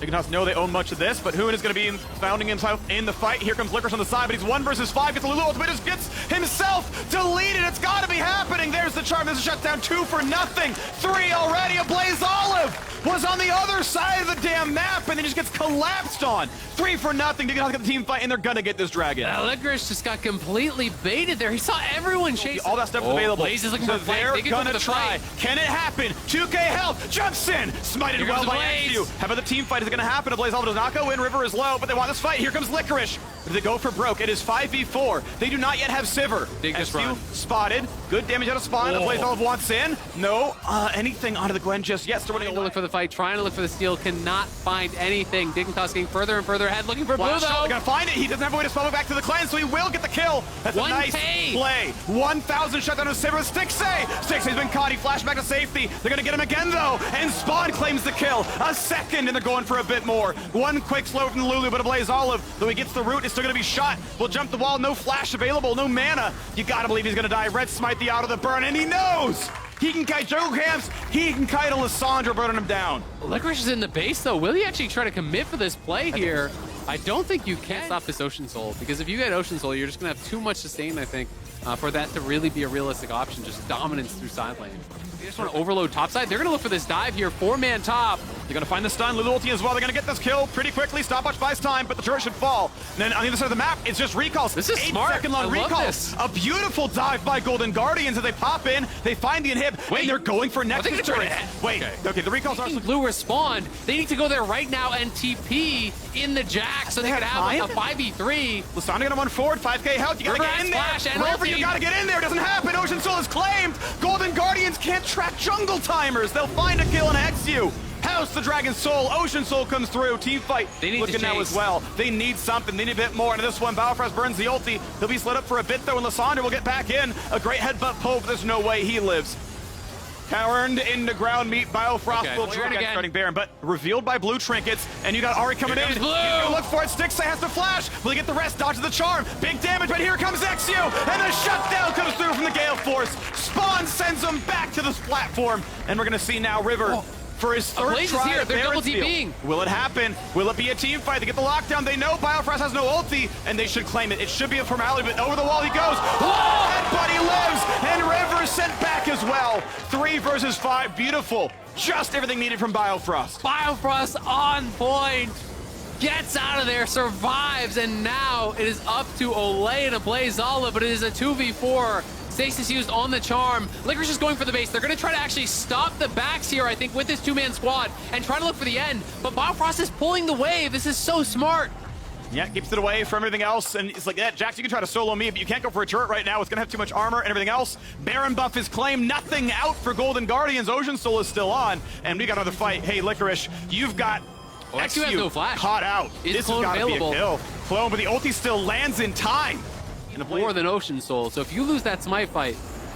Dignitas know they own much of this, but Hoon is going to be founding himself in the fight. Here comes Licorice on the side, but he's 1 versus 5. Gets a Lulu ultimate, just gets himself deleted. It's got to be happening. There's the charm. There's a shutdown. 2 for nothing. 3 already. A Blaze Olive was on the other side of the damn map, and then just gets collapsed on. 3 for nothing. Dignitas got the team fight, and they're going to get this dragon. Licorice just got completely baited there. He saw everyone chase. All that stuff is available. Blaze is looking so for a fight. they're They can go gonna for the try. fight. Can it happen? 2K health. Jumps in. Smited Here well comes the by Blaze. XU. How about the team fight? Is it going to happen? A Blaze Olive does not go in. River is low, but they want this fight. Here comes Licorice. They go for broke. It is 5v4. They do not yet have Sivir. They just XU run. spotted. Good damage out of spawn. A Blaze Olive wants in. No anything onto the Gwen just yet. Still running Trying to away. look for the fight, trying to look for the steal, cannot find anything. Dignitas getting further and further ahead, looking for blue Flash out, though. they're gonna find it. He doesn't have a way to spawn back to the clan, so he will get the kill. That's a 1K. nice play. 1,000 shutdown of Sivir. Stixay. Stixay's been caught. He flashed back to safety. They're gonna get him again though, and Spawn claims the kill. A second, and they're going for a bit more. 1 quick slow from the Lulu, but a Blaze Olive, though he gets the root, is still gonna be shot. Will jump the wall. No flash available. No mana. You gotta believe he's gonna die. Red smite the out of the burn, and he knows. He can kite Joe Camps. He can kite a Lissandra, burning him down. Licorice is in the base though. Will he actually try to commit for this play here? I don't think you can stop this Ocean Soul, because if you get Ocean Soul, you're just gonna have too much sustain, I think, for that to really be a realistic option. Just dominance through side lane. They just want to overload topside. They're gonna look for this dive here. 4-man top. They're going to find the stun. Lulu ulti as well. They're going to get this kill pretty quickly. Stopwatch buys time, but the turret should fall. And then on the other side of the map, it's just recalls. This is 8 smart. second long I love recalls. this. A beautiful dive by Golden Guardians as they pop in. They find the inhib. Wait. And they're going for they Nexus gonna try turret. to- Wait. Okay, the recalls are... Blue respawned. They need to go there right now and TP in the Jack so they They can have have a time? 5v3. Lissandra gonna run forward. 5k health. You got to River get has in there. flash and River, ulti. you got to get in there. It doesn't happen. Ocean Soul is claimed. Golden Guardians can't track jungle timers. They'll find a kill and XU. House the Dragon Soul. Ocean Soul comes through. Team fight They need to looking now chase. as well. They need something. They need a bit more. And this one, Balfrost burns the ulti. He'll be slid up for a bit though, and Lissandra will get back in. A great headbutt pull, but there's no way he lives. Turned into ground meat. Biofrost Okay. will Clear try it again, again. starting Baron, but revealed by blue trinkets. And you got Ari coming Here in. comes Blue. He's gonna look for it. Stixay has to flash. Will he get the rest? Dodges the charm. Big damage, but here comes XU. And the shutdown comes through from the Gale Force. Spawn sends him back to this platform. And we're gonna see now River. For his third Blaze is try here. at They're double Baron steal. TPing. Will it happen? Will it be a team fight? They get the lockdown. They know Biofrost has no ulti, and they should claim it. It should be a formality, but over the wall he goes. Headbutt, he lives, and River sent back as well. 3 versus 5. Beautiful. Just everything needed from Biofrost. Biofrost on point. Gets out of there, survives, and now it is up to Olay and a Blaze Olive, but it is a 2v4. Stasis used on the charm. Licorice is going for the base. They're going to try to actually stop the backs here, I think, with this 2-man squad and try to look for the end. But Biofrost is pulling the wave. This is so smart. Yeah, keeps it away from everything else, and it's like, yeah, Jax, you can try to solo me, but you can't go for a turret right now. It's gonna have too much armor and everything else. Baron buff is claimed. Nothing out for Golden Guardians. Ocean Soul is still on, and we got another fight. Hey, Licorice, you've got XU has no flash. caught out. Is This has clone got to be a available? kill. Clone, but the ulti still lands in time. More than Ocean Soul. So if you lose that Smite fight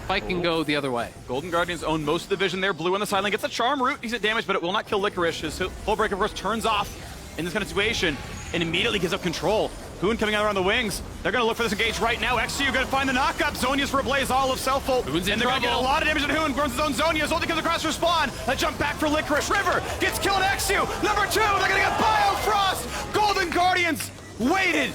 can go the other way. Golden Guardians own most of the vision there. Blue on the sideline gets a charm root. Decent damage, but it will not kill Licorice. His full break, of course, turns off in this kind of situation and immediately gives up control. Hoon coming out around the wings. They're going to look for this engage right now. XU going to find the knockup. Zonia's for a Blaze Olive, self-ult. Hoon's in and they're going to get a trouble. lot of damage on Hoon. Burns his own Zonia. Zolti comes across for spawn. A jump back for Licorice. River gets killed. XU. Number 2. They're going to get Biofrost. Golden Guardians waited.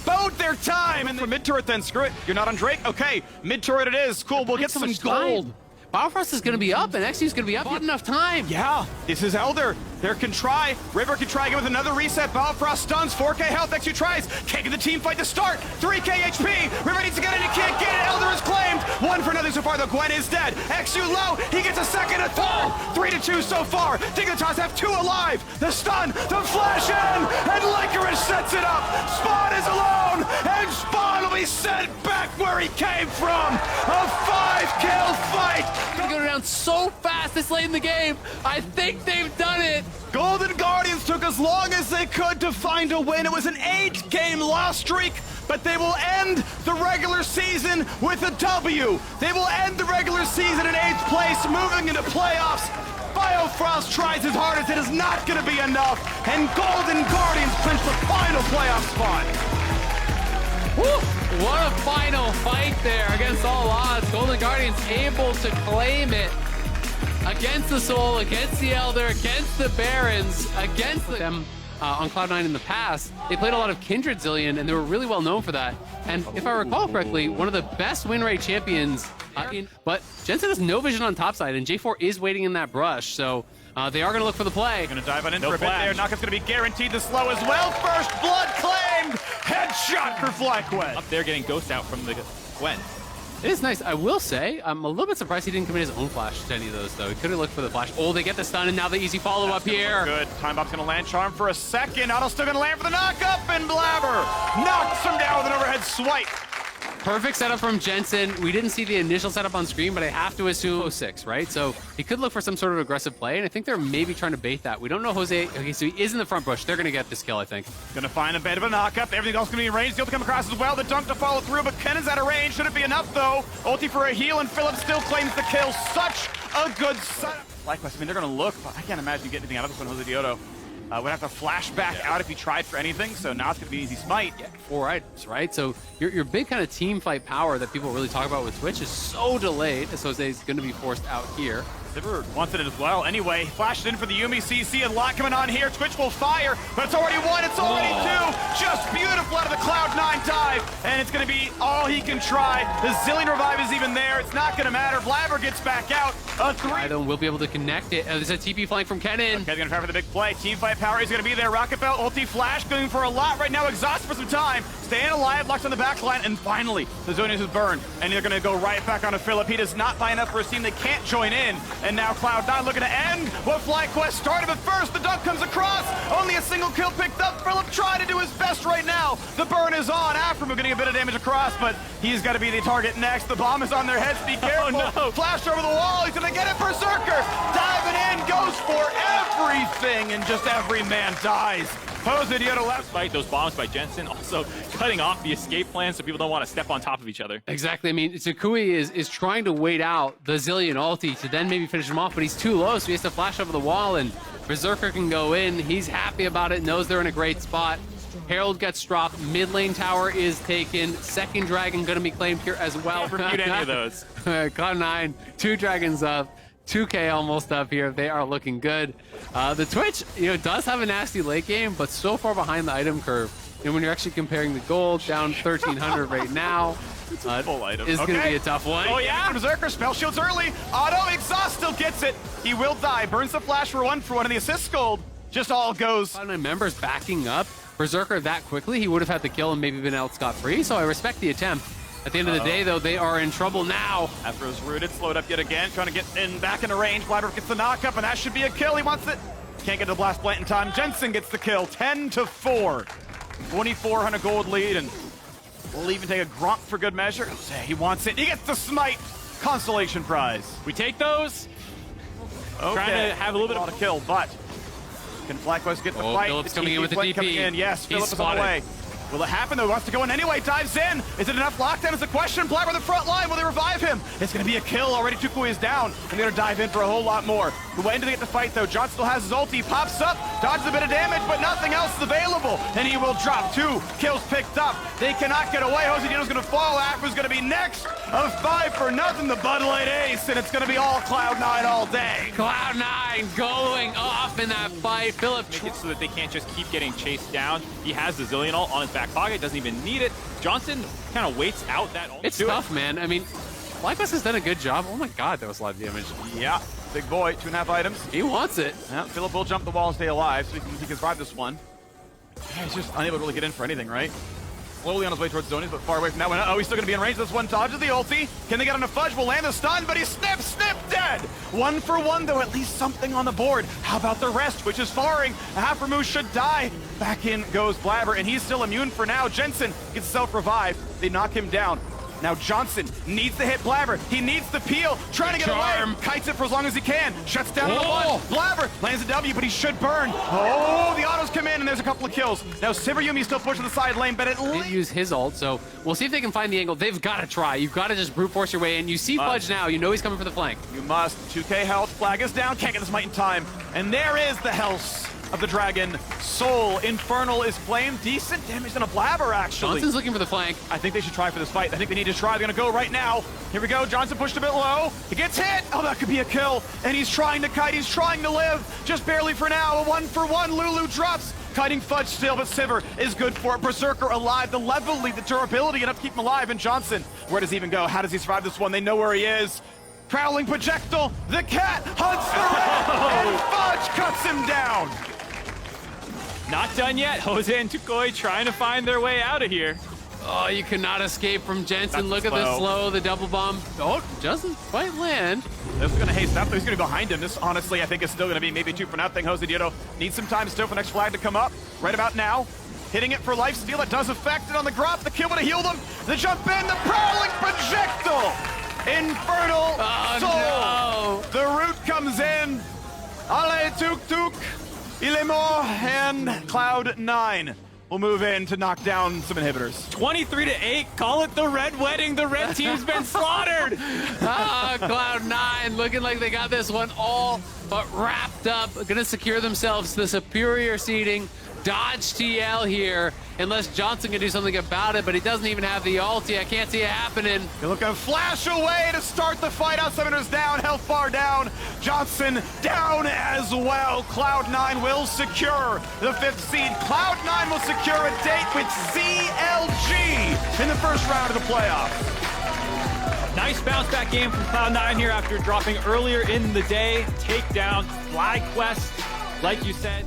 Bode their time. And for mid-turret then. Screw it. You're not on Drake? Okay. Mid-turret it is. Cool. We'll get so some much gold. time. Biofrost is going to be up, and XU is going to be up. Not enough time. Yeah, this is Elder. There can try. River can try again with another reset. Biofrost stuns. 4K health. XU tries. Can't get the team fight to start. 3K HP. River needs to get it. He can't get it. Elder is claimed. 1 for nothing so far, though. Gwen is dead. XU low. He gets a second, a third. 3-2 so far. Dignitas have 2 alive. The stun. The flash in. And Licorice sets it up. Spawn is alone. And Spawn will be sent back where he came from. A 5-kill fight. Gonna go down so fast this late in the game. I think they've done it. Golden Guardians took as long as they could to find a win. It was an 8-game loss streak, but they will end the regular season with a W. They will end the regular season in 8th place, moving into playoffs. Biofrost tries his hardest. It is not going to be enough, and Golden Guardians clinch the final playoff spot. Woo! What a final fight there against all odds. Golden Guardians able to claim it against the Soul, against the Elder, against the Barons, against them on Cloud9 in the past. They played a lot of Kindred Zillion, and they were really well known for that. And if I recall correctly, one of the best win rate champions. But Jensen has no vision on topside, and J4 is waiting in that brush, so they are going to look for the play. Going to dive on in for a bit there. Naka's going to be guaranteed the slow as well. First blood claimed. Headshot for FlyQuest. Up there getting ghost out from the Gwen. It is nice. I will say, I'm a little bit surprised he didn't commit his own flash to any of those, though. He could have looked for the flash. Oh, they get the stun, and now the easy follow-up here. Good. Time Bob's going to land charm for a second. Otto's still going to land for the knock-up, and Blabber knocks him down with an overhead swipe. Perfect setup from Jensen. We didn't see the initial setup on screen, but I have to assume 06, right? So he could look for some sort of aggressive play, and I think they're maybe trying to bait that. We don't know Jose. Okay, so he is in the front bush. They're going to get this kill, I think. Going to find a bit of a knock-up. Everything else going to be in range. He'll come across as well. The dunk to follow through, but Kennan's out of range. Should it be enough, though? Ulti for a heal, and Philip still claims the kill. Such a good setup. Likewise, I mean, they're going to look, but I can't imagine you get anything out of this one, Jose Diodo. Would have to flash back out if he tried for anything, so now it's going to be an easy smite. Yeah, 4 items, right? So your big kind of team fight power that people really talk about with Twitch is so delayed, as Jose is going to be forced out here. Sivir wants it as well. Anyway, flashed in for the Yumi CC. A lot coming on here. Twitch will fire, but it's already 1. It's already 2. Just beautiful out of the Cloud9 dive. And it's going to be all he can try. The Zillion revive is even there. It's not going to matter. Blabber gets back out. A 3. Idon will be able to connect it. There's a TP flank from Kennen. Okay, going to try for the big play. Team fight power is going to be there. Rocket Belt, ulti flash, going for a lot right now. Exhausted for some time. Staying alive, locks on the back line, and finally, the Zonius is burned. And they're going to go right back onto Philip. He does not buy enough for his team. They can't join in. And now Cloud9 looking to end what FlyQuest started, but first the dunk comes across. Only a single kill picked up. Philip trying to do his best right now. The burn is on. Aftermoon getting a bit of damage across, but he's got to be the target next. The bomb is on their heads. Be careful. Oh, no. Flash over the wall. He's going to get it. Berserker diving in, goes for everything, and just every man dies. Jose Diodo left. Fight those bombs by Jensen, also cutting off the escape plan so people don't want to step on top of each other. Exactly. I mean, Tsukui is trying to wait out the Zillion ulti to then maybe finish him off, but he's too low, so he has to flash over the wall, and Berserker can go in. He's happy about it, knows they're in a great spot. Herald gets dropped. Mid lane tower is taken. Second dragon going to be claimed here as well. Refute any of those. Cloud9, 2 dragons up. 2K almost up here. They are looking good. The Twitch, does have a nasty late game, but so far behind the item curve. And when you're actually comparing the gold, down 1,300 right now, it's a full item. Is going to be a tough one. Oh yeah, Berserker spell shields early. Auto exhaust still gets it. He will die. Burns the flash for one of the assists gold. Just all goes. Cloud9 members backing up Berserker that quickly. He would have had the kill and maybe been out scot-free. So I respect the attempt. At the end of the day, though, they are in trouble now. Afro's rooted, slowed up yet again, trying to get back into range. Blabber gets the knock-up, and that should be a kill. He wants it. Can't get the blast plant in time. Jensen gets the kill, 10-4. 2,400 gold lead, and we'll even take a Gromp for good measure. He wants it. He gets the smite. Consolation prize. We take those. Okay. Trying to have a little bit of a kill, but can FlyQuest get the fight? Philip's coming in with the DP. Coming in. Yes, Philip is on the way. Will it happen, though? He wants to go in anyway. Dives in. Is it enough lockdown is the question. Blabber the front line. Will they revive him? It's going to be a kill. Already Tukui is down. And they're going to dive in for a whole lot more. When do they get the fight, though? John still has his ulti. Pops up. Dodges a bit of damage, but nothing else is available. And he will drop 2 kills picked up. They cannot get away. Jose Diodo's going to fall. Afro's going to be next. A 5-0. The Bud Light ace. And it's going to be all Cloud9 all day. Cloud9 going off in that fight. Philip make it so that they can't just keep getting chased down. He has the Zillion ult on his back pocket. Doesn't even need it. Johnson kind of waits out that ult. It's tough, man. I mean, FlyQuest has done a good job. Oh my god, that was a lot of damage. Yeah, big boy, 2.5 items. He wants it. Yeah, Philip will jump the wall and stay alive, so he can survive this one. Yeah, he's just unable to really get in for anything, right? Slowly on his way towards Zonies, but far away from that one. Oh, he's still going to be in range. This one dodges the ulti. Can they get on a Fudge? Will land the stun, but he's snip, dead. 1 for 1, though, at least something on the board. How about the rest, which is firing? A half remove should die. Back in goes Blabber, and he's still immune for now. Jensen gets self-revived. They knock him down. Now Johnson needs to hit Blabber. He needs the peel. Trying to get away. Kites it for as long as he can. Shuts down on the one. Blabber lands a W, but he should burn. Oh, the autos come in, and there's a couple of kills. Now Sivirumi still pushing the side lane, but at least... Didn't use his ult, so we'll see if they can find the angle. They've got to try. You've got to just brute force your way in. You see Fudge now. You know he's coming for the flank. You must. 2k health. Flag is down. Can't get this might in time. And there is the health of the dragon. Soul. Infernal is flamed. Decent damage on a Blabber, actually. Johnson's looking for the flank. I think they should try for this fight. I think they need to try. They're going to go right now. Here we go. Johnson pushed a bit low. He gets hit. Oh, that could be a kill. And he's trying to kite. He's trying to live. Just barely for now. A 1 for 1. Lulu drops. Kiting Fudge still, but Sivir is good for it. Berserker alive. The level lead, the durability, enough to keep him alive. And Johnson, where does he even go? How does he survive this one? They know where he is. Prowling projectile. The cat hunts the red. And Fudge cuts him down. Not done yet. Jose and Tukoi trying to find their way out of here. Oh, you cannot escape from Jensen. That's Look at this slow, the double bomb. Oh, doesn't quite land. This is going to haste up. He's going to go behind him. This, honestly, I think is still going to be maybe 2 for nothing. Jose Diodo needs some time still for the next flag to come up. Right about now. Hitting it for lifesteal. It does affect it on the Grop. The kill would have healed him. The jump in. The prowling projectile. Infernal Soul. No. The root comes in. Allez, Tuk Tuk. Il est mort. And Cloud9 will move in to knock down some inhibitors. 23-8. Call it the red wedding. The red team's been slaughtered. Cloud9 looking like they got this one all but wrapped up. Gonna secure themselves to the superior seeding. Dodge TL here, unless Johnson can do something about it, but he doesn't even have the ulti. I can't see it happening. You're looking flash away to start the fight. Outsiders down, health bar down. Johnson down as well. Cloud9 will secure the 5th seed. Cloud9 will secure a date with CLG in the first round of the playoffs. Nice bounce back game from Cloud9 here after dropping earlier in the day. Takedown, FlyQuest, like you said.